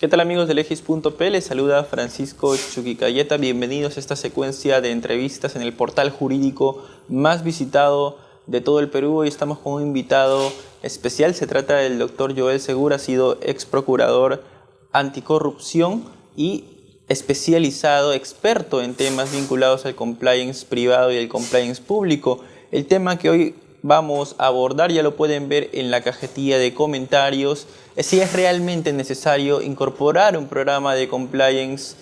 ¿Qué tal amigos de Legis.p? Les saluda Francisco Chuquicayeta. Bienvenidos a esta secuencia de entrevistas en el portal jurídico más visitado de todo el Perú. Hoy estamos con un invitado especial. Se trata del doctor Joel Segura, ha sido ex procurador anticorrupción y especializado, experto en temas vinculados al compliance privado y el compliance público. El tema que hoy vamos a abordar, ya lo pueden ver en la cajetilla de comentarios, si es realmente necesario incorporar un programa de compliance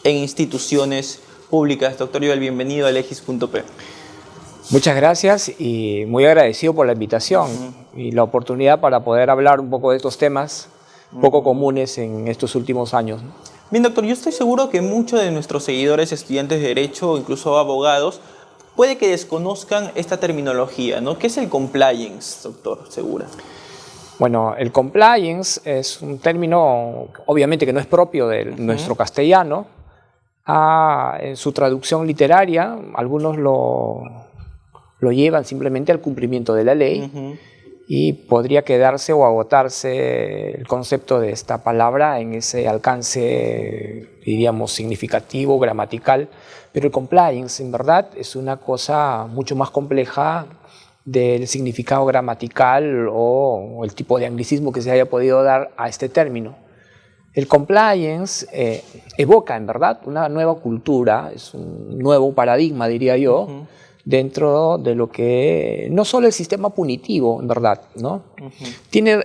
en instituciones públicas. Doctor Joel, bienvenido a Legis.p. Muchas gracias y muy agradecido por la invitación y la oportunidad para poder hablar un poco de estos temas poco comunes en estos últimos años. Bien, doctor, yo estoy seguro que muchos de nuestros seguidores, estudiantes de Derecho o incluso abogados, puede que desconozcan esta terminología, ¿no? ¿Qué es el compliance, doctor Segura? Bueno, el compliance es un término, obviamente, que no es propio de nuestro castellano. En su traducción literaria, algunos lo llevan simplemente al cumplimiento de la ley y podría quedarse o agotarse el concepto de esta palabra en ese alcance, diríamos, significativo, gramatical. Pero el compliance, en verdad, es una cosa mucho más compleja del significado gramatical o el tipo de anglicismo que se haya podido dar a este término. El compliance evoca, en verdad, una nueva cultura, es un nuevo paradigma, diría yo, dentro de lo que no solo el sistema punitivo, en verdad, ¿no? Tiene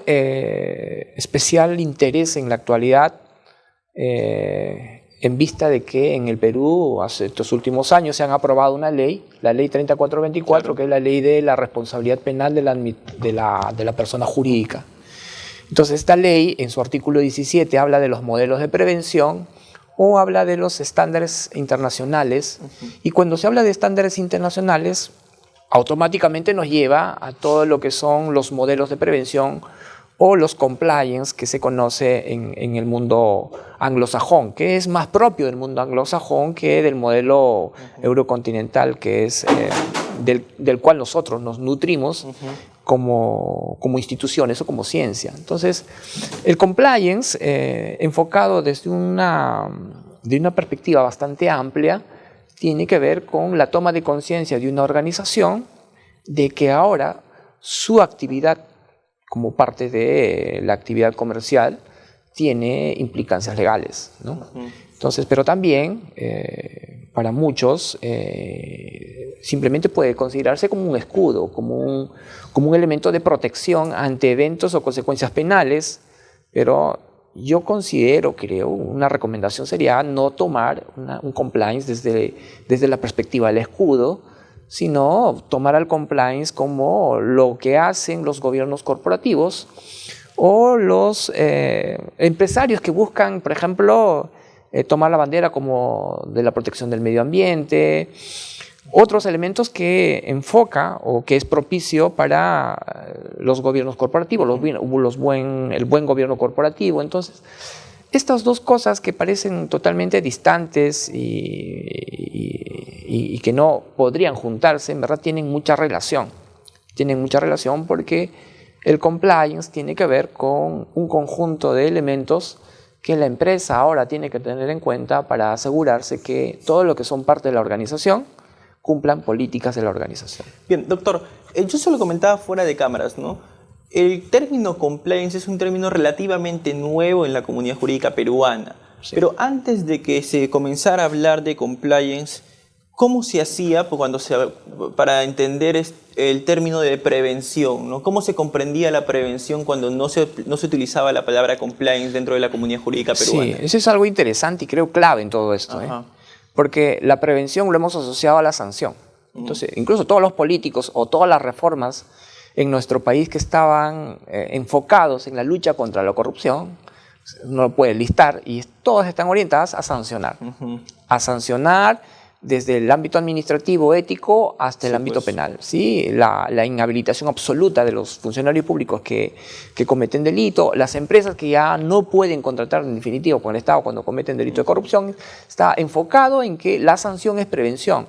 especial interés en la actualidad en vista de que en el Perú, hace estos últimos años, se han aprobado una ley, la ley 3424, claro, que es la ley de la responsabilidad penal de la persona jurídica. Entonces, esta ley, en su artículo 17, habla de los modelos de prevención o habla de los estándares internacionales. Y cuando se habla de estándares internacionales, automáticamente nos lleva a todo lo que son los modelos de prevención o los compliance que se conoce en el mundo anglosajón, que es más propio del mundo anglosajón que del modelo eurocontinental, que es del cual nosotros nos nutrimos como instituciones o como ciencia. Entonces, el compliance, enfocado desde una perspectiva bastante amplia, tiene que ver con la toma de conciencia de una organización de que ahora su actividad como parte de la actividad comercial tiene implicancias legales, ¿no? Entonces, pero también para muchos simplemente puede considerarse como un escudo, como un elemento de protección ante eventos o consecuencias penales, pero yo creo, una recomendación sería no tomar un compliance desde la perspectiva del escudo, sino tomar al compliance como lo que hacen los gobiernos corporativos o los empresarios que buscan, por ejemplo, tomar la bandera como de la protección del medio ambiente, otros elementos que enfoca o que es propicio para los gobiernos corporativos, el buen gobierno corporativo. Entonces, estas dos cosas que parecen totalmente distantes y que no podrían juntarse, en verdad tienen mucha relación. Tienen mucha relación porque el compliance tiene que ver con un conjunto de elementos que la empresa ahora tiene que tener en cuenta para asegurarse que todo lo que son parte de la organización cumplan políticas de la organización. Bien, doctor, yo se lo comentaba fuera de cámaras, ¿no? El término compliance es un término relativamente nuevo en la comunidad jurídica peruana. Sí. Pero antes de que se comenzara a hablar de compliance, ¿cómo se hacía para entender el término de prevención, ¿no? ¿Cómo se comprendía la prevención cuando no se utilizaba la palabra compliance dentro de la comunidad jurídica peruana? Sí, eso es algo interesante y creo clave en todo esto, porque la prevención lo hemos asociado a la sanción. Entonces, incluso todos los políticos o todas las reformas en nuestro país que estaban enfocados en la lucha contra la corrupción, no lo puede listar, y todas están orientadas a sancionar. A sancionar desde el ámbito administrativo, ético, hasta el ámbito penal. ¿Sí? La inhabilitación absoluta de los funcionarios públicos que cometen delito, las empresas que ya no pueden contratar en definitivo con el Estado cuando cometen delito de corrupción, está enfocado en que la sanción es prevención.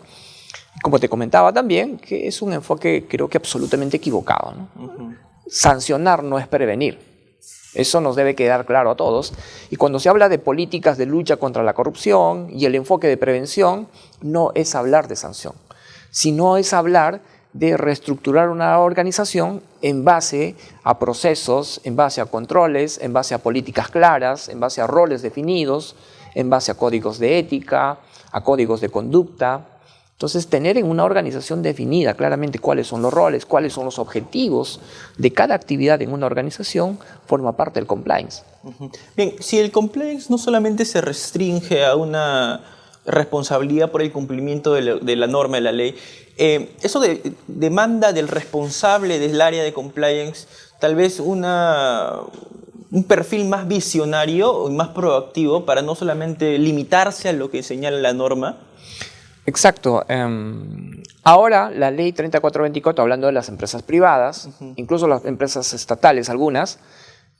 Como te comentaba también, que es un enfoque creo que absolutamente equivocado, ¿no? Sancionar no es prevenir. Eso nos debe quedar claro a todos. Y cuando se habla de políticas de lucha contra la corrupción y el enfoque de prevención, no es hablar de sanción, sino es hablar de reestructurar una organización en base a procesos, en base a controles, en base a políticas claras, en base a roles definidos, en base a códigos de ética, a códigos de conducta. Entonces, tener en una organización definida claramente cuáles son los roles, cuáles son los objetivos de cada actividad en una organización, forma parte del compliance. Bien, si el compliance no solamente se restringe a una responsabilidad por el cumplimiento de la norma, de la ley, eso demanda del responsable del área de compliance tal vez un perfil más visionario y más proactivo para no solamente limitarse a lo que señala la norma. Exacto. Ahora la ley 3424, hablando de las empresas privadas, incluso las empresas estatales, algunas,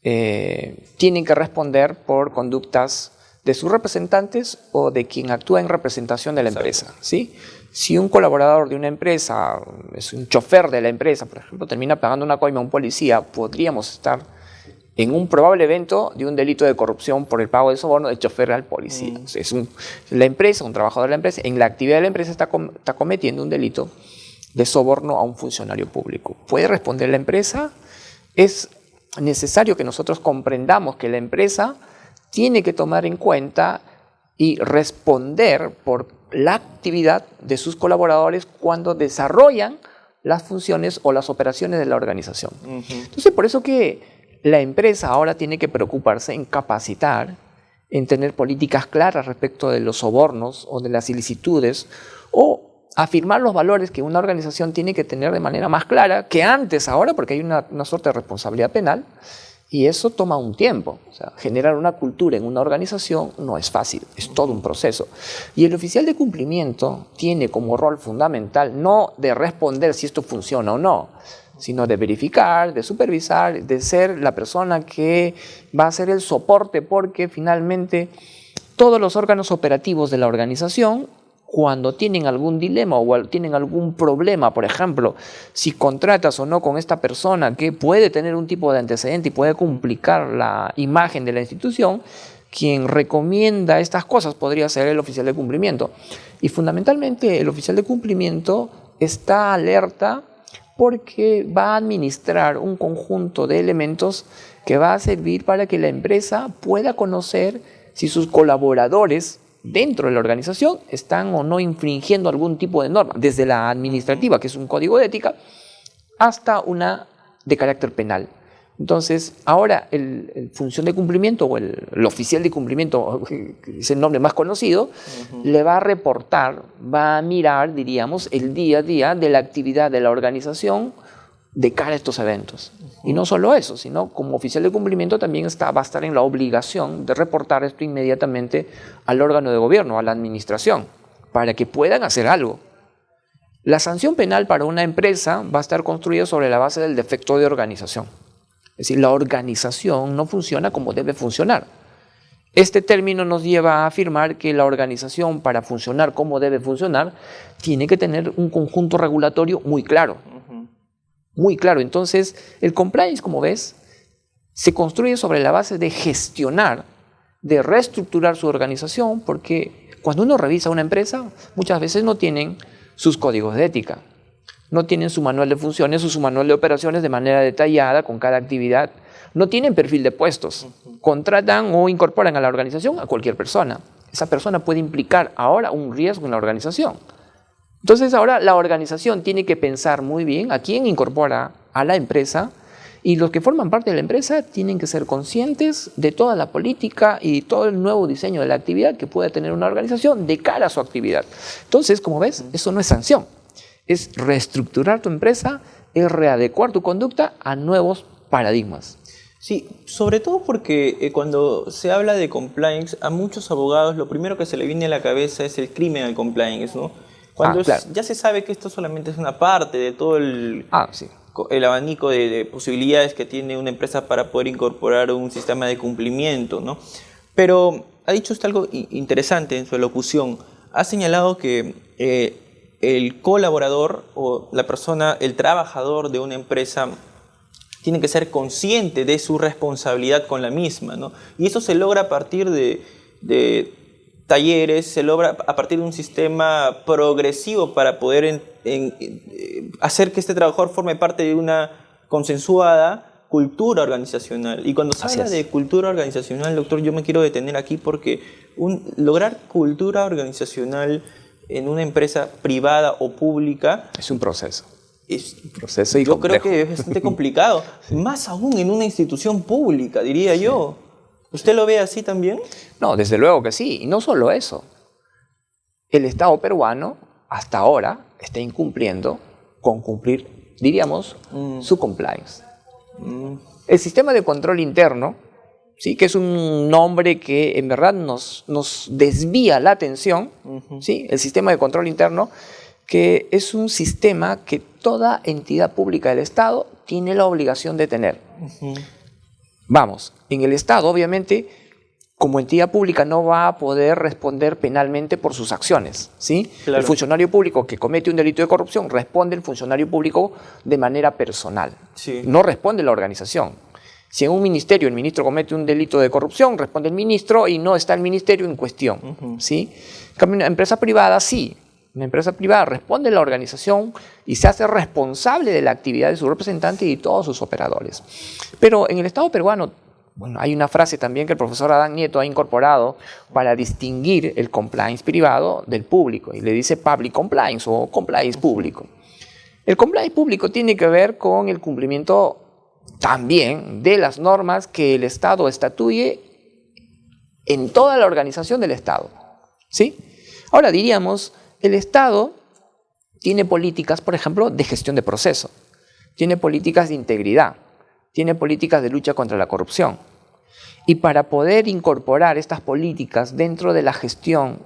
tienen que responder por conductas de sus representantes o de quien actúa en representación de la empresa, ¿sí? Si un colaborador de una empresa, es un chofer de la empresa, por ejemplo, termina pagando una coima a un policía, podríamos estar en un probable evento de un delito de corrupción por el pago de soborno del chofer al policía. La empresa, un trabajador de la empresa, en la actividad de la empresa está cometiendo un delito de soborno a un funcionario público. ¿Puede responder la empresa? Es necesario que nosotros comprendamos que la empresa tiene que tomar en cuenta y responder por la actividad de sus colaboradores cuando desarrollan las funciones o las operaciones de la organización. Entonces, por eso que la empresa ahora tiene que preocuparse en capacitar, en tener políticas claras respecto de los sobornos o de las ilicitudes, o afirmar los valores que una organización tiene que tener de manera más clara que antes ahora, porque hay una suerte de responsabilidad penal, y eso toma un tiempo. O sea, generar una cultura en una organización no es fácil, es todo un proceso. Y el oficial de cumplimiento tiene como rol fundamental no de responder si esto funciona o no, sino de verificar, de supervisar, de ser la persona que va a hacer el soporte, porque finalmente todos los órganos operativos de la organización, cuando tienen algún dilema o tienen algún problema, por ejemplo, si contratas o no con esta persona que puede tener un tipo de antecedente y puede complicar la imagen de la institución, quien recomienda estas cosas podría ser el oficial de cumplimiento. Y fundamentalmente el oficial de cumplimiento está alerta porque va a administrar un conjunto de elementos que va a servir para que la empresa pueda conocer si sus colaboradores dentro de la organización están o no infringiendo algún tipo de norma, desde la administrativa, que es un código de ética, hasta una de carácter penal. Entonces, ahora el función de cumplimiento o el oficial de cumplimiento, que es el nombre más conocido, le va a reportar, va a mirar, diríamos, el día a día de la actividad de la organización de cara a estos eventos. Y no solo eso, sino como oficial de cumplimiento también va a estar en la obligación de reportar esto inmediatamente al órgano de gobierno, a la administración, para que puedan hacer algo. La sanción penal para una empresa va a estar construida sobre la base del defecto de organización. Es decir, la organización no funciona como debe funcionar. Este término nos lleva a afirmar que la organización, para funcionar como debe funcionar, tiene que tener un conjunto regulatorio muy claro. Muy claro. Entonces, el compliance, como ves, se construye sobre la base de gestionar, de reestructurar su organización, porque cuando uno revisa una empresa, muchas veces no tienen sus códigos de ética, no tienen su manual de funciones o su manual de operaciones de manera detallada con cada actividad, no tienen perfil de puestos, contratan o incorporan a la organización a cualquier persona. Esa persona puede implicar ahora un riesgo en la organización. Entonces ahora la organización tiene que pensar muy bien a quién incorpora a la empresa, y los que forman parte de la empresa tienen que ser conscientes de toda la política y todo el nuevo diseño de la actividad que puede tener una organización de cara a su actividad. Entonces, como ves, eso no es sanción, es reestructurar tu empresa, es readecuar tu conducta a nuevos paradigmas. Sí, sobre todo porque cuando se habla de compliance, a muchos abogados lo primero que se le viene a la cabeza es el criminal compliance, ¿no? Cuando claro. ya se sabe que esto solamente es una parte de todo el abanico de posibilidades que tiene una empresa para poder incorporar un sistema de cumplimiento, ¿no? Pero ha dicho usted algo interesante en su elocución. Ha señalado que el colaborador o la persona, el trabajador de una empresa tiene que ser consciente de su responsabilidad con la misma, ¿no? Y eso se logra a partir de talleres, se logra a partir de un sistema progresivo para poder hacer que este trabajador forme parte de una consensuada cultura organizacional. Y cuando se habla de cultura organizacional, doctor, yo me quiero detener aquí porque lograr cultura organizacional en una empresa privada o pública es un proceso. Es un proceso y yo complejo. creo que es bastante complicado, más aún en una institución pública, diría yo. ¿Usted lo ve así también? No, desde luego que sí. Y no solo eso. El Estado peruano hasta ahora está incumpliendo con cumplir, diríamos, su compliance. El sistema de control interno, ¿sí?, que es un nombre que en verdad nos desvía la atención, ¿sí?, el sistema de control interno, que es un sistema que toda entidad pública del Estado tiene la obligación de tener. Vamos, en el Estado, obviamente, como entidad pública no va a poder responder penalmente por sus acciones, ¿sí? Claro. El funcionario público que comete un delito de corrupción responde el funcionario público de manera personal. Sí. No responde la organización. Si en un ministerio el ministro comete un delito de corrupción, responde el ministro y no está el ministerio en cuestión, ¿sí? En cambio, una empresa privada sí. Una empresa privada responde a la organización y se hace responsable de la actividad de su representante y de todos sus operadores. Pero en el Estado peruano, bueno, hay una frase también que el profesor Adán Nieto ha incorporado para distinguir el compliance privado del público, y le dice public compliance o compliance público. El compliance público tiene que ver con el cumplimiento también de las normas que el Estado estatuye en toda la organización del Estado, ¿sí? Ahora diríamos, el Estado tiene políticas, por ejemplo, de gestión de proceso, tiene políticas de integridad, tiene políticas de lucha contra la corrupción. Y para poder incorporar estas políticas dentro de la gestión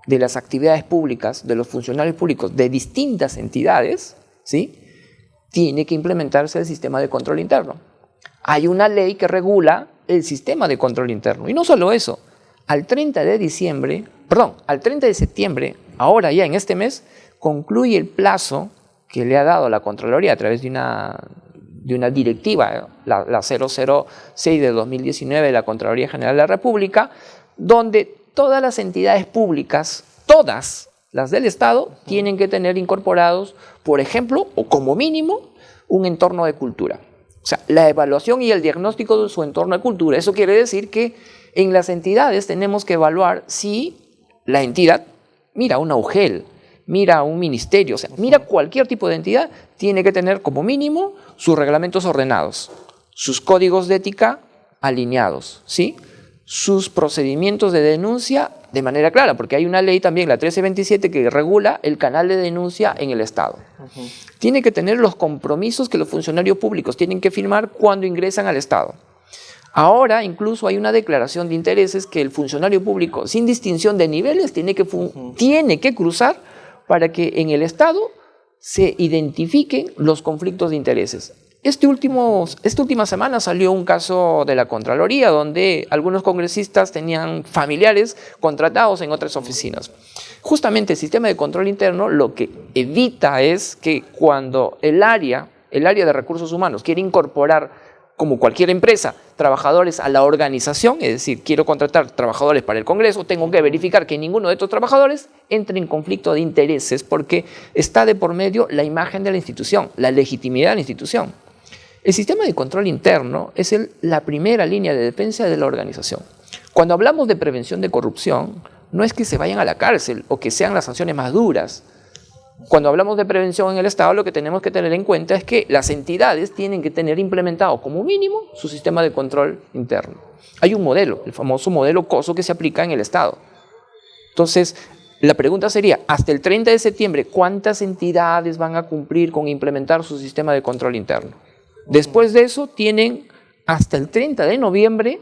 de las actividades públicas, de los funcionarios públicos de distintas entidades, ¿sí?, tiene que implementarse el sistema de control interno. Hay una ley que regula el sistema de control interno. Y no solo eso, al 30 de septiembre, ahora ya en este mes, concluye el plazo que le ha dado la Contraloría a través de una directiva, la 006 de 2019 de la Contraloría General de la República, donde todas las entidades públicas, todas las del Estado, tienen que tener incorporados, por ejemplo, o como mínimo, un entorno de cultura. O sea, la evaluación y el diagnóstico de su entorno de cultura. Eso quiere decir que en las entidades tenemos que evaluar si la entidad, mira una UGEL, mira un ministerio, o sea, mira cualquier tipo de entidad, tiene que tener como mínimo sus reglamentos ordenados, sus códigos de ética alineados, ¿sí?, sus procedimientos de denuncia de manera clara, porque hay una ley también, la 1327, que regula el canal de denuncia en el Estado. Tiene que tener los compromisos que los funcionarios públicos tienen que firmar cuando ingresan al Estado. Ahora incluso hay una declaración de intereses que el funcionario público, sin distinción de niveles, tiene que cruzar para que en el Estado se identifiquen los conflictos de intereses. Esta última semana salió un caso de la Contraloría donde algunos congresistas tenían familiares contratados en otras oficinas. Justamente el sistema de control interno lo que evita es que cuando el área de recursos humanos quiere incorporar, como cualquier empresa, trabajadores a la organización, es decir, quiero contratar trabajadores para el Congreso, tengo que verificar que ninguno de estos trabajadores entre en conflicto de intereses porque está de por medio la imagen de la institución, la legitimidad de la institución. El sistema de control interno es la primera línea de defensa de la organización. Cuando hablamos de prevención de corrupción, no es que se vayan a la cárcel o que sean las sanciones más duras. Cuando hablamos de prevención en el Estado, lo que tenemos que tener en cuenta es que las entidades tienen que tener implementado como mínimo su sistema de control interno. Hay un modelo, el famoso modelo COSO, que se aplica en el Estado. Entonces, la pregunta sería, hasta el 30 de septiembre, ¿cuántas entidades van a cumplir con implementar su sistema de control interno? Después de eso, tienen hasta el 30 de noviembre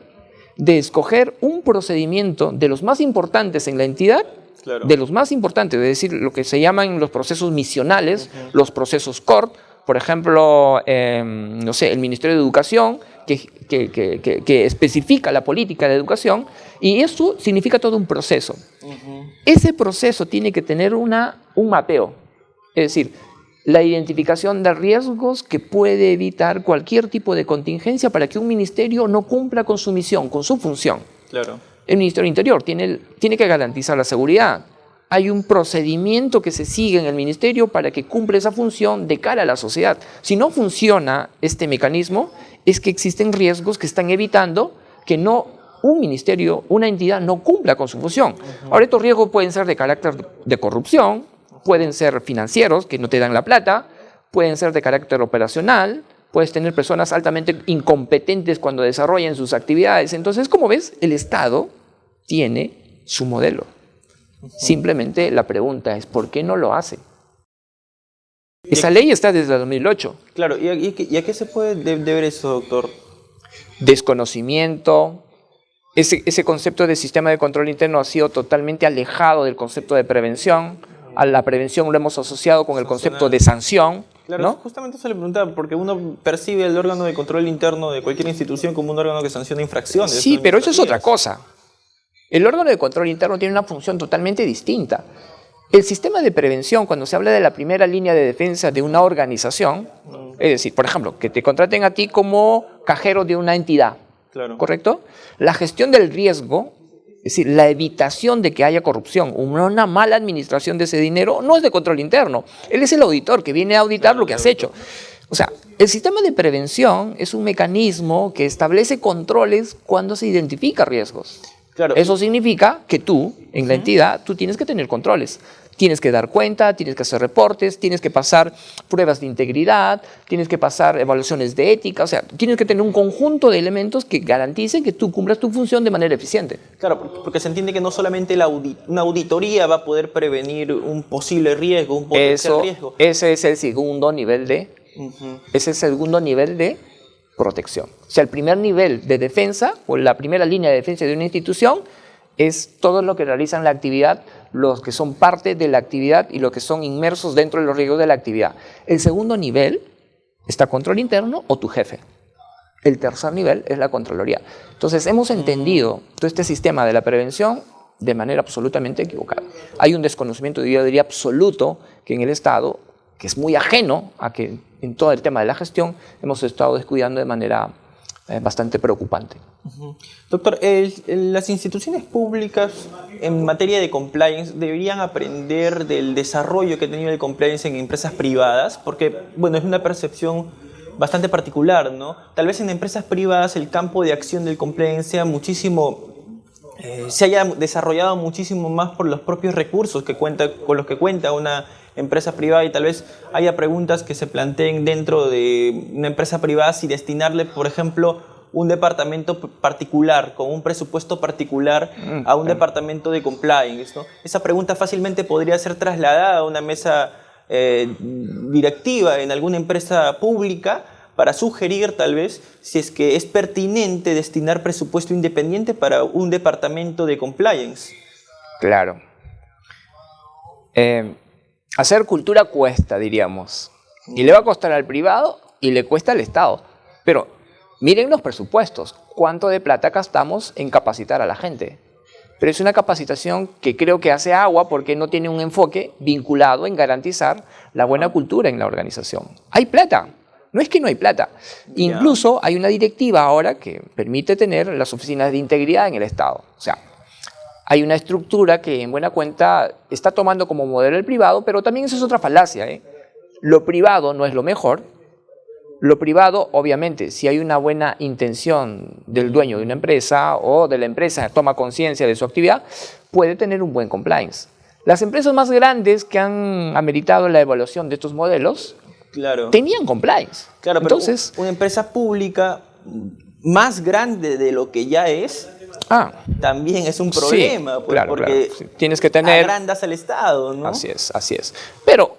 de escoger un procedimiento de los más importantes en la entidad, claro, de los más importantes, es decir, lo que se llaman los procesos misionales, los procesos CORT, por ejemplo, no sé, el Ministerio de Educación, que especifica la política de educación, y eso significa todo un proceso. Ese proceso tiene que tener un mapeo, es decir, la identificación de riesgos que puede evitar cualquier tipo de contingencia para que un ministerio no cumpla con su misión, con su función. Claro. El Ministerio del Interior tiene que garantizar la seguridad. Hay un procedimiento que se sigue en el ministerio para que cumpla esa función de cara a la sociedad. Si no funciona este mecanismo, es que existen riesgos que están evitando que un ministerio, una entidad, no cumpla con su función. Ahora, estos riesgos pueden ser de carácter de corrupción, pueden ser financieros, que no te dan la plata, pueden ser de carácter operacional, puedes tener personas altamente incompetentes cuando desarrollan sus actividades. Entonces, como ves, el Estado tiene su modelo. Simplemente la pregunta es, ¿por qué no lo hace? Esa ley está desde el 2008. Claro, ¿y a qué se puede deber eso, doctor? Desconocimiento. Ese concepto de sistema de control interno ha sido totalmente alejado del concepto de prevención. A la prevención lo hemos asociado con el concepto de sanción. Claro, ¿no? Justamente eso le preguntaba, porque uno percibe el órgano de control interno de cualquier institución como un órgano que sanciona infracciones. Sí, pero eso es otra cosa. El órgano de control interno tiene una función totalmente distinta. El sistema de prevención, cuando se habla de la primera línea de defensa de una organización, es decir, por ejemplo, que te contraten a ti como cajero de una entidad, claro. ¿correcto? La gestión del riesgo, es decir, la evitación de que haya corrupción, una mala administración de ese dinero, no es de control interno. Él es el auditor que viene a auditar lo que has hecho. O sea, el sistema de prevención es un mecanismo que establece controles cuando se identifica riesgos. Claro. Eso significa que tú, en la entidad, tú tienes que tener controles. Tienes que dar cuenta, tienes que hacer reportes, tienes que pasar pruebas de integridad, tienes que pasar evaluaciones de ética, o sea, tienes que tener un conjunto de elementos que garanticen que tú cumplas tu función de manera eficiente. Claro, porque se entiende que no solamente una auditoría va a poder prevenir un posible riesgo, un potencial riesgo. Ese es el segundo nivel de, ese es el segundo nivel de protección. O sea, el primer nivel de defensa, o la primera línea de defensa de una institución, es todo lo que realizan la actividad, los que son parte de la actividad y los que son inmersos dentro de los riesgos de la actividad. El segundo nivel está control interno o tu jefe. El tercer nivel es la Contraloría. Entonces, hemos entendido todo este sistema de la prevención de manera absolutamente equivocada. Hay un desconocimiento, yo diría, absoluto que en el Estado, que es muy ajeno a que en todo el tema de la gestión hemos estado descuidando de manera bastante preocupante. Doctor, las instituciones públicas en materia de compliance deberían aprender del desarrollo que ha tenido el compliance en empresas privadas, porque, bueno, es una percepción bastante particular, ¿no? Tal vez en empresas privadas el campo de acción del compliance sea se haya desarrollado muchísimo más por los propios recursos con los que cuenta una empresa privada, y tal vez haya preguntas que se planteen dentro de una empresa privada si destinarle, por ejemplo, un departamento particular, con un presupuesto particular a un departamento de compliance, ¿no? Esa pregunta fácilmente podría ser trasladada a una mesa directiva en alguna empresa pública para sugerir tal vez si es que es pertinente destinar presupuesto independiente para un departamento de compliance. Claro. Hacer cultura cuesta, diríamos. Y le va a costar al privado y le cuesta al Estado. Pero miren los presupuestos. ¿Cuánto de plata gastamos en capacitar a la gente? Pero es una capacitación que creo que hace agua porque no tiene un enfoque vinculado en garantizar la buena cultura en la organización. Hay plata. No es que no hay plata. Incluso hay una directiva ahora que permite tener las oficinas de integridad en el Estado. O sea, hay una estructura que en buena cuenta está tomando como modelo el privado, pero también eso es otra falacia, ¿eh? Lo privado no es lo mejor. Lo privado, obviamente, si hay una buena intención del dueño de una empresa o de la empresa toma conciencia de su actividad, puede tener un buen compliance. Las empresas más grandes que han ameritado la evaluación de estos modelos tenían compliance. Claro, pero entonces, una empresa pública más grande de lo que ya es, también es un problema, sí, pues, claro, porque claro. Tienes que tener... agrandas al Estado, ¿no? Así es, así es. Pero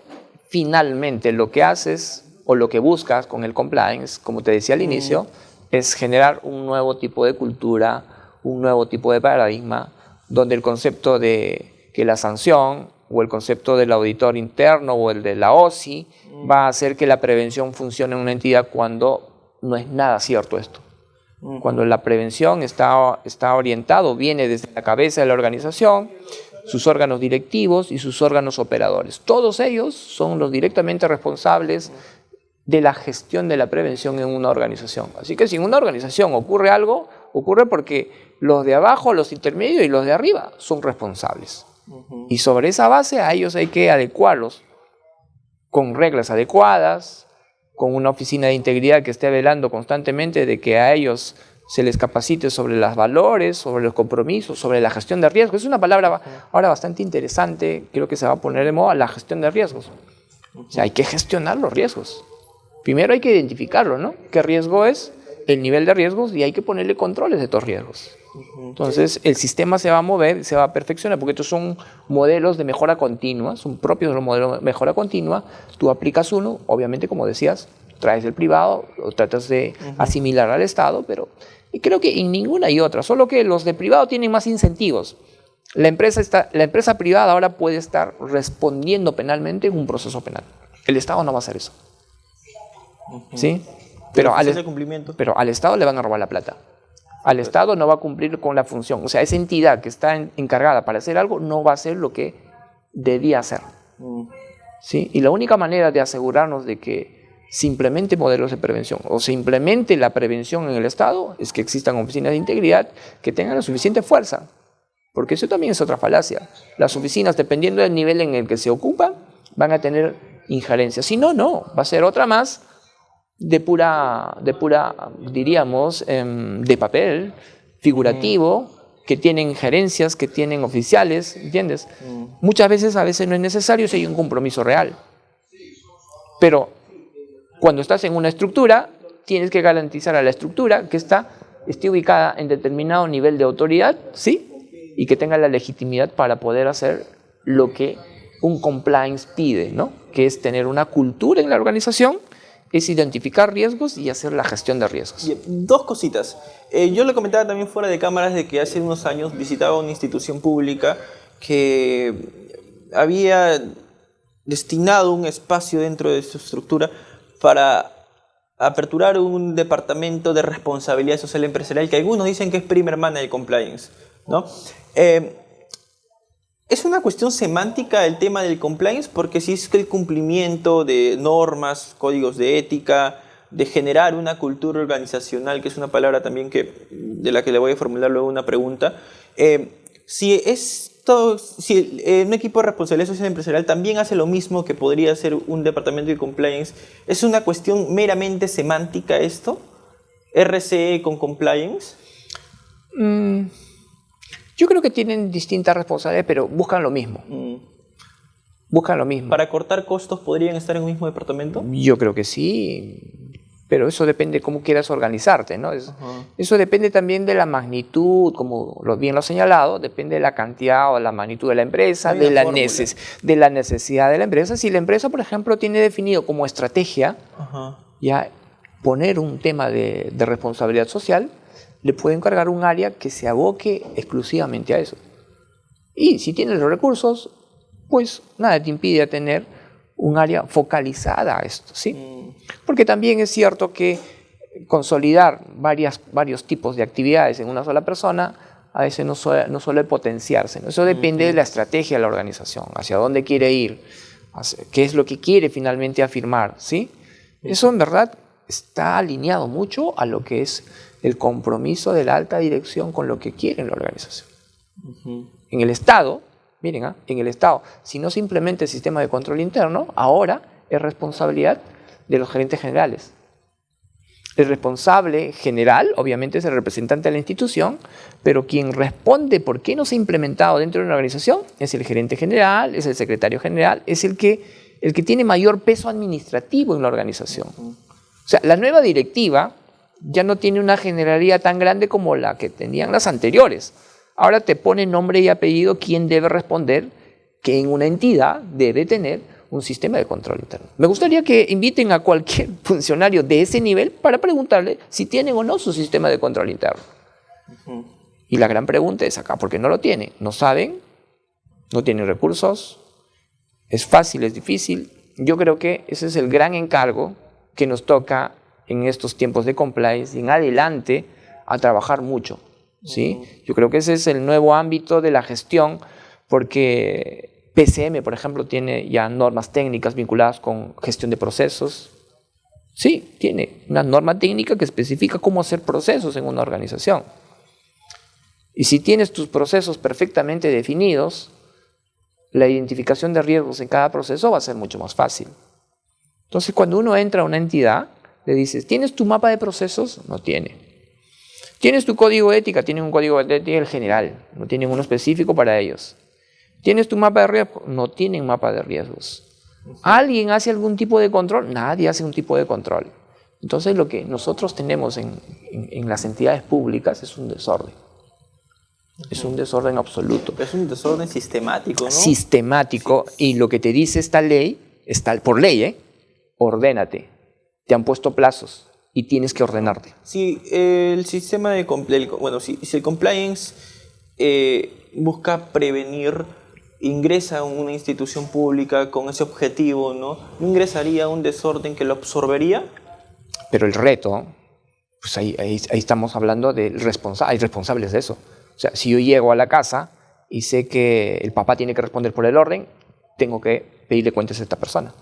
finalmente lo que haces o lo que buscas con el compliance, como te decía al inicio, es generar un nuevo tipo de cultura, un nuevo tipo de paradigma, donde el concepto de que la sanción o el concepto del auditor interno o el de la OSI va a hacer que la prevención funcione en una entidad cuando no es nada cierto esto. Cuando la prevención está orientado, viene desde la cabeza de la organización, sus órganos directivos y sus órganos operadores. Todos ellos son los directamente responsables de la gestión de la prevención en una organización. Así que si en una organización ocurre algo, ocurre porque los de abajo, los intermedios y los de arriba son responsables. Y sobre esa base a ellos hay que adecuarlos con reglas adecuadas, con una oficina de integridad que esté velando constantemente de que a ellos se les capacite sobre los valores, sobre los compromisos, sobre la gestión de riesgos. Es una palabra ahora bastante interesante, creo que se va a poner de moda, la gestión de riesgos. O sea, hay que gestionar los riesgos. Primero hay que identificarlo, ¿no? ¿Qué riesgo es? El nivel de riesgos, y hay que ponerle controles de estos riesgos. Entonces, el sistema se va a mover, se va a perfeccionar, porque estos son modelos de mejora continua, son propios de los modelos de mejora continua. Tú aplicas uno, obviamente, como decías, traes el privado, o tratas de asimilar al Estado, pero creo que en ninguna hay otra, solo que los de privado tienen más incentivos. La empresa privada ahora puede estar respondiendo penalmente en un proceso penal. El Estado no va a hacer eso. ¿Sí? Pero al Estado le van a robar la plata. Al Estado no va a cumplir con la función. O sea, esa entidad que está encargada para hacer algo no va a hacer lo que debía hacer. ¿Sí? Y la única manera de asegurarnos de que se implemente modelos de prevención o se implemente la prevención en el Estado es que existan oficinas de integridad que tengan la suficiente fuerza. Porque eso también es otra falacia. Las oficinas, dependiendo del nivel en el que se ocupan, van a tener injerencia. Si no, no. Va a ser otra más de pura, diríamos, de papel, figurativo, que tienen gerencias, que tienen oficiales, ¿entiendes? Muchas veces, a veces no es necesario si hay un compromiso real. Pero cuando estás en una estructura, tienes que garantizar a la estructura que esté ubicada en determinado nivel de autoridad, ¿sí? Y que tenga la legitimidad para poder hacer lo que un compliance pide, ¿no? Que es tener una cultura en la organización, es identificar riesgos y hacer la gestión de riesgos. Dos cositas. Yo le comentaba también fuera de cámaras de que hace unos años visitaba una institución pública que había destinado un espacio dentro de su estructura para aperturar un departamento de responsabilidad social empresarial que algunos dicen que es prima hermana de compliance, ¿no? Es una cuestión semántica el tema del compliance, porque si es que el cumplimiento de normas, códigos de ética, de generar una cultura organizacional, que es una palabra también de la que le voy a formular luego una pregunta, si un equipo de responsabilidad social empresarial también hace lo mismo que podría hacer un departamento de compliance, ¿es una cuestión meramente semántica esto? ¿RCE con compliance? Yo creo que tienen distintas responsabilidades, pero buscan lo mismo. Buscan lo mismo. ¿Para cortar costos podrían estar en un mismo departamento? Yo creo que sí, pero eso depende de cómo quieras organizarte, ¿no? Eso depende también de la magnitud, como bien lo he señalado, depende de la cantidad o la magnitud de la empresa, de la necesidad de la empresa. Si la empresa, por ejemplo, tiene definido como estrategia ya poner un tema de responsabilidad social, le puede encargar un área que se aboque exclusivamente a eso. Y si tienes los recursos, pues nada te impide tener un área focalizada a esto, ¿sí? Porque también es cierto que consolidar varios tipos de actividades en una sola persona a veces no suele potenciarse, ¿no? Eso depende de la estrategia de la organización, hacia dónde quiere ir, qué es lo que quiere finalmente afirmar, ¿sí? Eso en verdad está alineado mucho a lo que es el compromiso de la alta dirección con lo que quiere la organización. En el Estado, miren, en el Estado, si no se implementa el sistema de control interno, ahora es responsabilidad de los gerentes generales. El responsable general, obviamente, es el representante de la institución, pero quien responde por qué no se ha implementado dentro de una organización es el gerente general, es el secretario general, es el que tiene mayor peso administrativo en la organización. O sea, la nueva directiva ya no tiene una generalidad tan grande como la que tenían las anteriores. Ahora te pone nombre y apellido quién debe responder, que en una entidad debe tener un sistema de control interno. Me gustaría que inviten a cualquier funcionario de ese nivel para preguntarle si tienen o no su sistema de control interno. Y la gran pregunta es acá, ¿por qué no lo tienen? ¿No saben? ¿No tienen recursos? ¿Es fácil? ¿Es difícil? Yo creo que ese es el gran encargo que nos toca en estos tiempos de compliance y en adelante a trabajar mucho, ¿sí? Yo creo que ese es el nuevo ámbito de la gestión porque PCM, por ejemplo, tiene ya normas técnicas vinculadas con gestión de procesos. Sí, tiene una norma técnica que especifica cómo hacer procesos en una organización. Y si tienes tus procesos perfectamente definidos, la identificación de riesgos en cada proceso va a ser mucho más fácil. Entonces, cuando uno entra a una entidad, le dices, ¿tienes tu mapa de procesos? No tiene. ¿Tienes tu código de ética? Tienen un código de ética general, no tienen uno específico para ellos. ¿Tienes tu mapa de riesgos? No tienen mapa de riesgos. ¿Alguien hace algún tipo de control? Nadie hace un tipo de control. Entonces, lo que nosotros tenemos en las entidades públicas es un desorden. Es un desorden absoluto. Es un desorden sistemático, ¿no? Sistemático. Sí. Y lo que te dice esta ley, por ley, ordénate. Te han puesto plazos y tienes que ordenarte. Si el sistema de si el compliance busca prevenir, ingresa a una institución pública con ese objetivo, ¿no ingresaría a un desorden que lo absorbería? Pero el reto, pues ahí estamos hablando de hay responsables de eso. O sea, si yo llego a la casa y sé que el papá tiene que responder por el orden, tengo que pedirle cuentas a esta persona.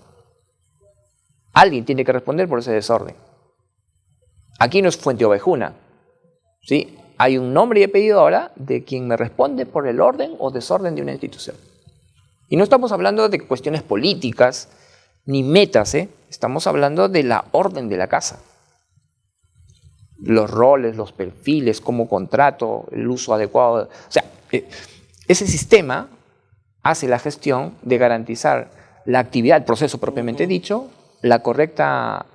Alguien tiene que responder por ese desorden. Aquí no es fuente ovejuna, ¿sí? Hay un nombre y apellido ahora de quien me responde por el orden o desorden de una institución. Y no estamos hablando de cuestiones políticas ni metas, estamos hablando de la orden de la casa. Los roles, los perfiles, cómo contrato, el uso adecuado. O sea, ese sistema hace la gestión de garantizar la actividad, el proceso propiamente dicho, la correcta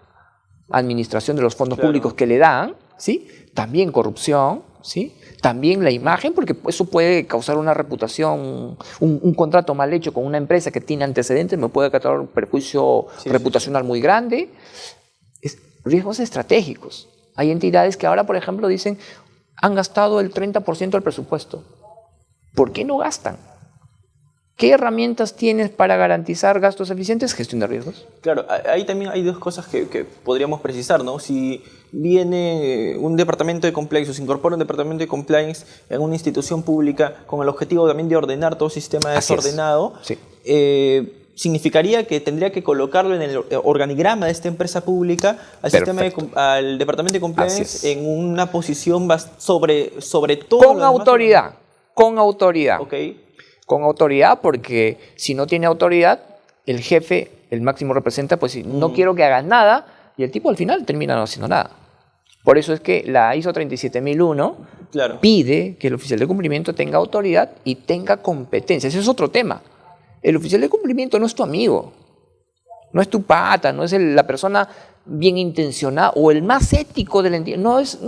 administración de los fondos públicos que le dan, ¿sí? También corrupción, ¿sí? También la imagen, porque eso puede causar una reputación, un contrato mal hecho con una empresa que tiene antecedentes, me puede causar un perjuicio reputacional muy grande. Riesgos estratégicos. Hay entidades que ahora, por ejemplo, dicen, han gastado el 30% del presupuesto. ¿Por qué no gastan? ¿Qué herramientas tienes para garantizar gastos eficientes? Gestión de riesgos. Claro, ahí también hay dos cosas que podríamos precisar, ¿no? Si viene un departamento de compliance o se incorpora un departamento de compliance en una institución pública con el objetivo también de ordenar todo sistema desordenado, significaría que tendría que colocarlo en el organigrama de esta empresa pública al departamento de compliance en una posición sobre todo. Con autoridad, con autoridad. Okay. Con autoridad, porque si no tiene autoridad, el jefe, el máximo representante, pues no quiero que hagas nada, y el tipo al final termina no haciendo nada. Por eso es que la ISO 37001 pide que el oficial de cumplimiento tenga autoridad y tenga competencia. Ese es otro tema. El oficial de cumplimiento no es tu amigo, no es tu pata, no es la persona bien intencionada o el más ético de la entidad. Es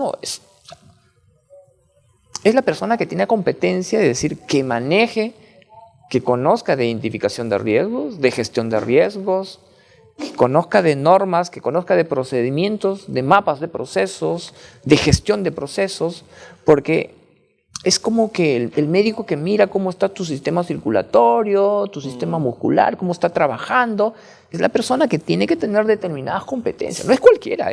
la persona que tiene competencia de decir que maneje, que conozca de identificación de riesgos, de gestión de riesgos, que conozca de normas, que conozca de procedimientos, de mapas de procesos, de gestión de procesos, porque es como que el médico que mira cómo está tu sistema circulatorio, tu sistema muscular, cómo está trabajando, es la persona que tiene que tener determinadas competencias. No es cualquiera,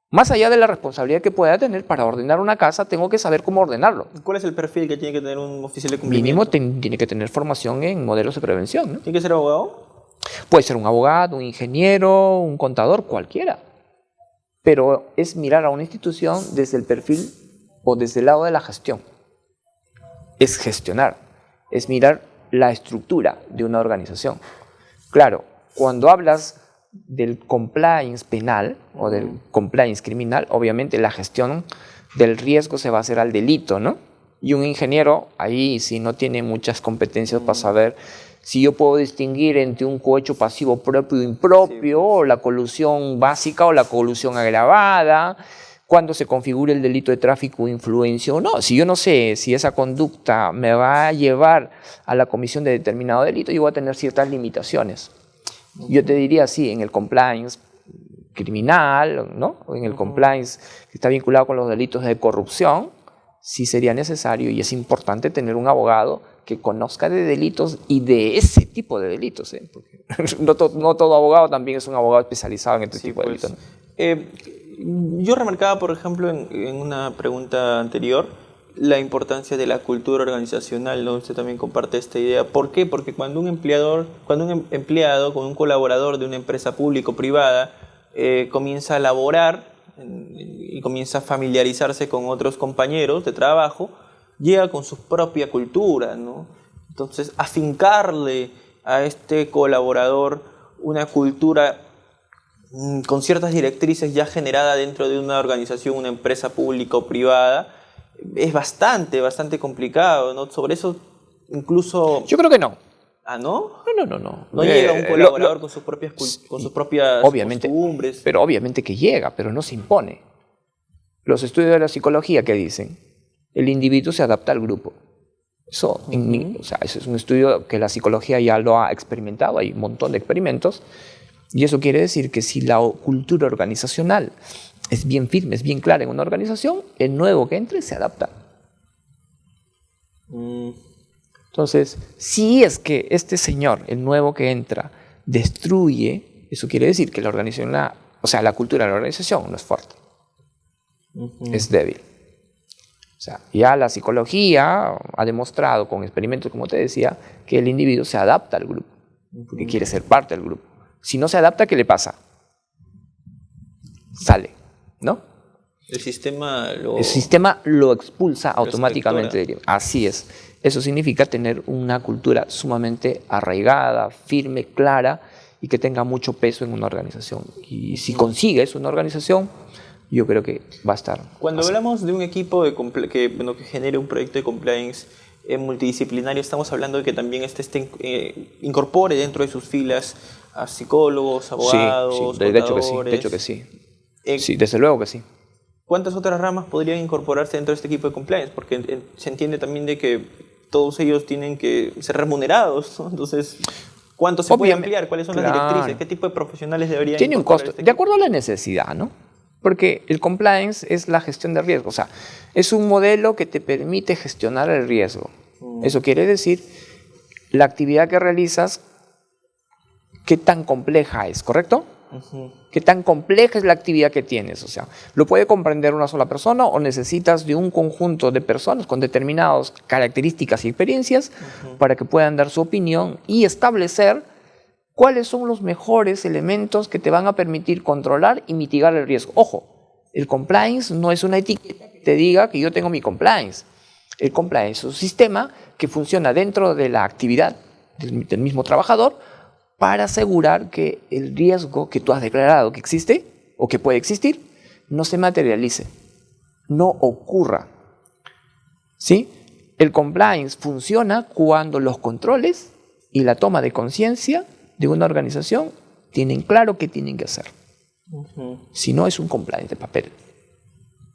Más allá de la responsabilidad que pueda tener para ordenar una casa, tengo que saber cómo ordenarlo. ¿Cuál es el perfil que tiene que tener un oficial de cumplimiento? Mínimo tiene que tener formación en modelos de prevención, ¿no? ¿Tiene que ser abogado? Puede ser un abogado, un ingeniero, un contador, cualquiera. Pero es mirar a una institución desde el perfil o desde el lado de la gestión. Es gestionar, es mirar la estructura de una organización. Claro, cuando hablas del compliance penal o del compliance criminal, obviamente la gestión del riesgo se va a hacer al delito, ¿no? Y un ingeniero ahí sí no tiene muchas competencias para saber si yo puedo distinguir entre un cohecho pasivo propio e impropio, o la colusión básica o la colusión agravada, cuándo se configura el delito de tráfico de influencia o no. Si yo no sé si esa conducta me va a llevar a la comisión de determinado delito, yo voy a tener ciertas limitaciones. Yo te diría, sí, en el compliance criminal, ¿no? O en el compliance que está vinculado con los delitos de corrupción, sí sería necesario y es importante tener un abogado que conozca de delitos y de ese tipo de delitos, porque no todo abogado también es un abogado especializado en este tipo de delitos, ¿no? Yo remarcaba, por ejemplo, en una pregunta anterior, la importancia de la cultura organizacional, ¿no? Usted también comparte esta idea. ¿Por qué? Porque cuando un empleado, con un colaborador de una empresa pública o privada, comienza a laborar y comienza a familiarizarse con otros compañeros de trabajo, llega con su propia cultura, ¿no? Entonces, afincarle a este colaborador una cultura con ciertas directrices ya generada dentro de una organización, una empresa pública o privada, es bastante complicado, ¿no? Sobre eso incluso... Yo creo que no. ¿Ah, no? No. No llega un colaborador con sus propias obviamente, costumbres. Pero obviamente que llega, pero no se impone. Los estudios de la psicología que dicen, el individuo se adapta al grupo. Eso, eso es un estudio que la psicología ya lo ha experimentado, hay un montón de experimentos, y eso quiere decir que si la cultura organizacional es bien firme, es bien clara en una organización, el nuevo que entre se adapta. Entonces, si es que este señor, el nuevo que entra, destruye, eso quiere decir que la organización, la cultura de la organización no es fuerte, es débil. O sea, ya la psicología ha demostrado con experimentos, como te decía, que el individuo se adapta al grupo, porque quiere ser parte del grupo. Si no se adapta, ¿qué le pasa? Sale, ¿no? El sistema lo expulsa automáticamente. Así es. Eso significa tener una cultura sumamente arraigada, firme, clara y que tenga mucho peso en una organización. Y si consigues una organización, yo creo que va a estar. Cuando hablamos de un equipo que genere un proyecto de compliance multidisciplinario, estamos hablando de que también incorpore dentro de sus filas a psicólogos, abogados, de hecho que sí. Sí, desde luego que sí. ¿Cuántas otras ramas podrían incorporarse dentro de este equipo de compliance? Porque se entiende también de que todos ellos tienen que ser remunerados, ¿no? Entonces, ¿cuánto se puede ampliar? ¿Cuáles son las directrices? ¿Qué tipo de profesionales deberían Tiene un costo, de acuerdo a la necesidad, ¿no? Porque el compliance es la gestión de riesgo, o sea, es un modelo que te permite gestionar el riesgo. Eso quiere decir la actividad que realizas, qué tan compleja es, ¿correcto? ¿Qué tan compleja es la actividad que tienes? O sea, ¿lo puede comprender una sola persona o necesitas de un conjunto de personas con determinadas características y experiencias para que puedan dar su opinión y establecer cuáles son los mejores elementos que te van a permitir controlar y mitigar el riesgo? Ojo, el compliance no es una etiqueta que te diga que yo tengo mi compliance. El compliance es un sistema que funciona dentro de la actividad del mismo trabajador para asegurar que el riesgo que tú has declarado que existe o que puede existir no se materialice, no ocurra. ¿Sí? El compliance funciona cuando los controles y la toma de conciencia de una organización tienen claro qué tienen que hacer. Si no, es un compliance de papel.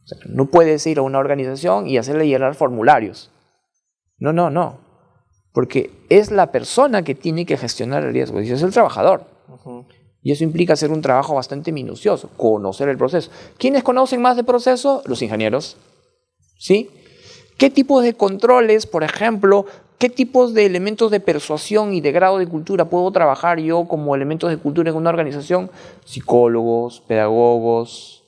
O sea, no puedes ir a una organización y hacerle llenar formularios. No. Porque es la persona que tiene que gestionar el riesgo, y es el trabajador. Y eso implica hacer un trabajo bastante minucioso, conocer el proceso. ¿Quiénes conocen más de proceso? Los ingenieros. ¿Sí? ¿Qué tipos de controles, por ejemplo, qué tipos de elementos de persuasión y de grado de cultura puedo trabajar yo como elementos de cultura en una organización? Psicólogos, pedagogos,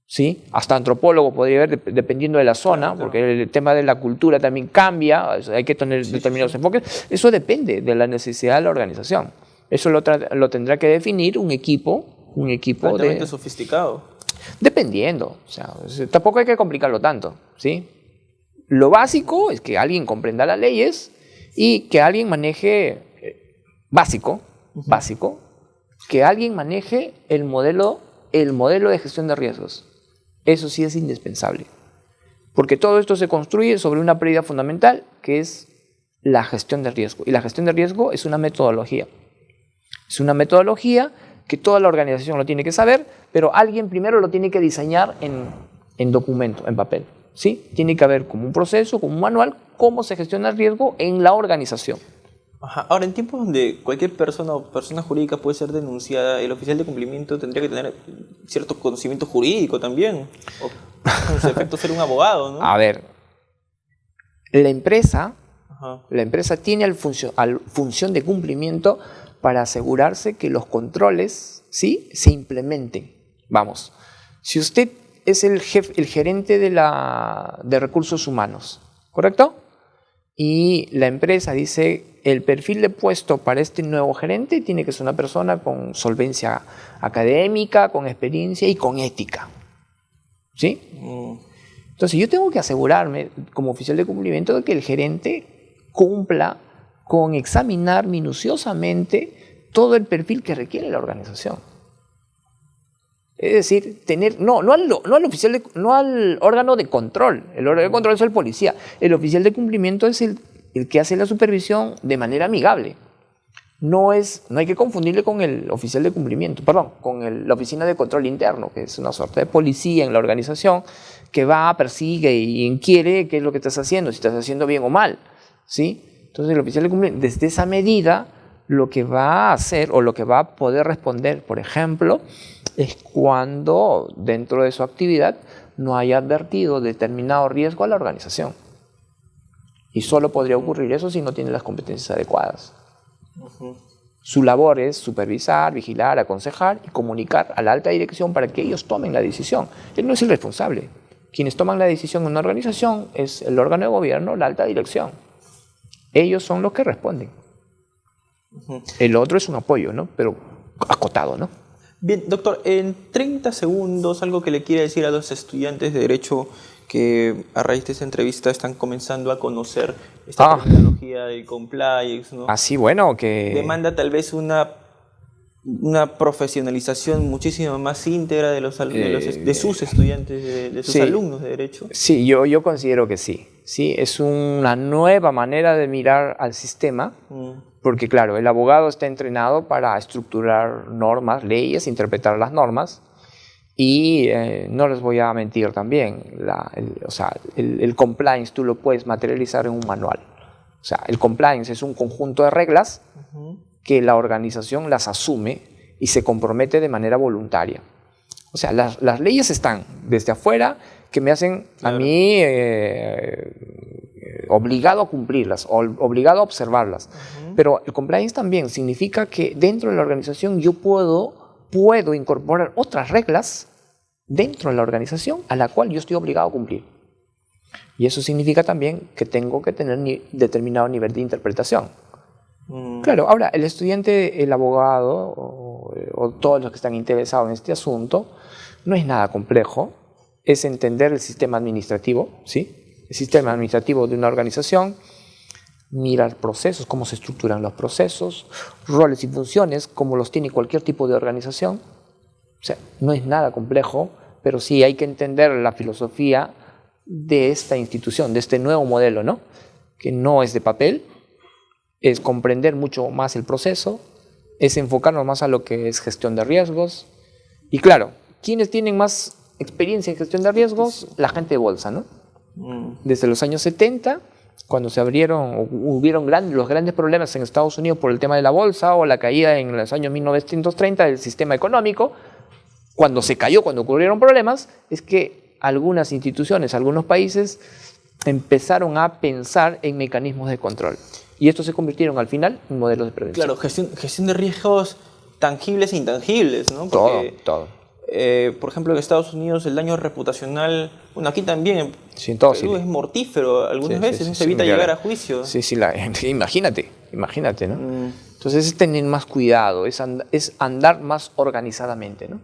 ¿sí? Hasta antropólogo podría haber, dependiendo de la zona, porque el tema de la cultura también cambia, hay que tener determinados enfoques. Eso depende de la necesidad de la organización. Eso lo tendrá que definir un equipo altamente sofisticado. Dependiendo, o sea, tampoco hay que complicarlo tanto, ¿sí? Lo básico es que alguien comprenda las leyes y que alguien maneje, básico, que alguien maneje el modelo de gestión de riesgos. Eso sí es indispensable, porque todo esto se construye sobre una prioridad fundamental, que es la gestión de riesgo. Y la gestión de riesgo es una metodología. Es una metodología que toda la organización lo tiene que saber, pero alguien primero lo tiene que diseñar en documento, en papel. ¿Sí? Tiene que haber como un proceso, como un manual, cómo se gestiona el riesgo en la organización. Ahora, en tiempos donde cualquier persona o persona jurídica puede ser denunciada, el oficial de cumplimiento tendría que tener cierto conocimiento jurídico también, o en su efecto ser un abogado, ¿no? A ver, la empresa tiene función de cumplimiento para asegurarse que los controles, ¿sí?, se implementen. Vamos, si usted es el jefe, el gerente de recursos humanos, ¿correcto? Y la empresa dice, el perfil de puesto para este nuevo gerente tiene que ser una persona con solvencia académica, con experiencia y con ética. ¿Sí? Entonces yo tengo que asegurarme, como oficial de cumplimiento, de que el gerente cumpla con examinar minuciosamente todo el perfil que requiere la organización. Es decir, no al órgano de control. El órgano de control es el policía. El oficial de cumplimiento es el que hace la supervisión de manera amigable. No hay que confundirle con el oficial de cumplimiento, con la oficina de control interno, que es una suerte de policía en la organización que va, persigue y inquiere qué es lo que estás haciendo, si estás haciendo bien o mal, ¿sí? Entonces el oficial de cumplimiento, desde esa medida, lo que va a hacer o lo que va a poder responder, por ejemplo, es cuando dentro de su actividad no haya advertido determinado riesgo a la organización. Y solo podría ocurrir eso si no tiene las competencias adecuadas. Su labor es supervisar, vigilar, aconsejar y comunicar a la alta dirección para que ellos tomen la decisión. Él no es el responsable. Quienes toman la decisión en una organización es el órgano de gobierno, la alta dirección. Ellos son los que responden. El otro es un apoyo, ¿no? Pero acotado, ¿no? Bien, doctor, en 30 segundos, algo que le quiere decir a los estudiantes de Derecho que a raíz de esta entrevista están comenzando a conocer esta terminología del compliance, ¿no? Así, bueno, que... Demanda tal vez una profesionalización muchísimo más íntegra de sus estudiantes, de sus alumnos de Derecho. Sí, yo considero que sí. Sí, es una nueva manera de mirar al sistema, porque claro, el abogado está entrenado para estructurar normas, leyes, interpretar las normas, y no les voy a mentir también, el compliance tú lo puedes materializar en un manual. O sea, el compliance es un conjunto de reglas que la organización las asume y se compromete de manera voluntaria. O sea, las leyes están desde afuera que me hacen a mí obligado a cumplirlas, obligado a observarlas. Pero el compliance también significa que dentro de la organización yo puedo incorporar otras reglas dentro de la organización a la cual yo estoy obligado a cumplir. Y eso significa también que tengo que tener determinado nivel de interpretación. Claro, ahora el estudiante, el abogado o todos los que están interesados en este asunto, no es nada complejo, es entender el sistema administrativo, ¿sí? El sistema administrativo de una organización, mirar procesos, cómo se estructuran los procesos, roles y funciones, como los tiene cualquier tipo de organización. O sea, no es nada complejo, pero sí hay que entender la filosofía de esta institución, de este nuevo modelo, ¿no? Que no es de papel, es comprender mucho más el proceso, es enfocarnos más a lo que es gestión de riesgos. Y claro, ¿quiénes tienen más experiencia en gestión de riesgos? La gente de bolsa, ¿no? Desde los años 70, cuando se hubieron los grandes problemas en Estados Unidos por el tema de la bolsa o la caída en los años 1930 del sistema económico, cuando ocurrieron problemas, es que algunas instituciones, algunos países empezaron a pensar en mecanismos de control. Y estos se convirtieron al final en modelos de prevención. Claro, gestión de riesgos tangibles e intangibles, ¿no? Porque, todo. Por ejemplo, en Estados Unidos el daño reputacional, bueno, aquí también sí, en todo, sí. Es mortífero algunas veces, no se evita llegar a juicio. Sí, imagínate, ¿no? Entonces es tener más cuidado, es andar más organizadamente, ¿no?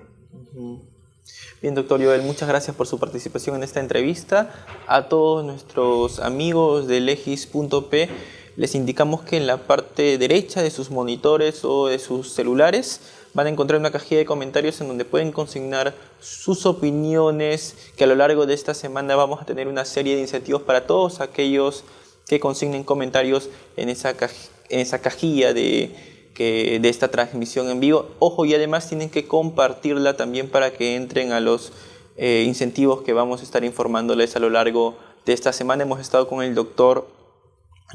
Bien, doctor Joel, muchas gracias por su participación en esta entrevista. A todos nuestros amigos de Legis.p les indicamos que en la parte derecha de sus monitores o de sus celulares van a encontrar una cajilla de comentarios en donde pueden consignar sus opiniones, que a lo largo de esta semana vamos a tener una serie de incentivos para todos aquellos que consignen comentarios en esa cajilla de esta transmisión en vivo. Ojo, y además tienen que compartirla también para que entren a los incentivos que vamos a estar informándoles a lo largo de esta semana. Hemos estado con el doctor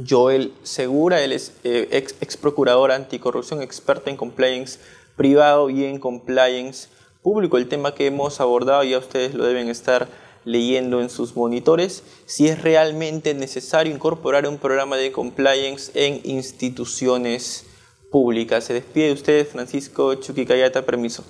Joel Segura, él es ex procurador anticorrupción, experto en compliance privado y en compliance público. El tema que hemos abordado ya ustedes lo deben estar leyendo en sus monitores, si es realmente necesario incorporar un programa de compliance en instituciones públicas. Se despide de ustedes Francisco Chuquicayata, permiso.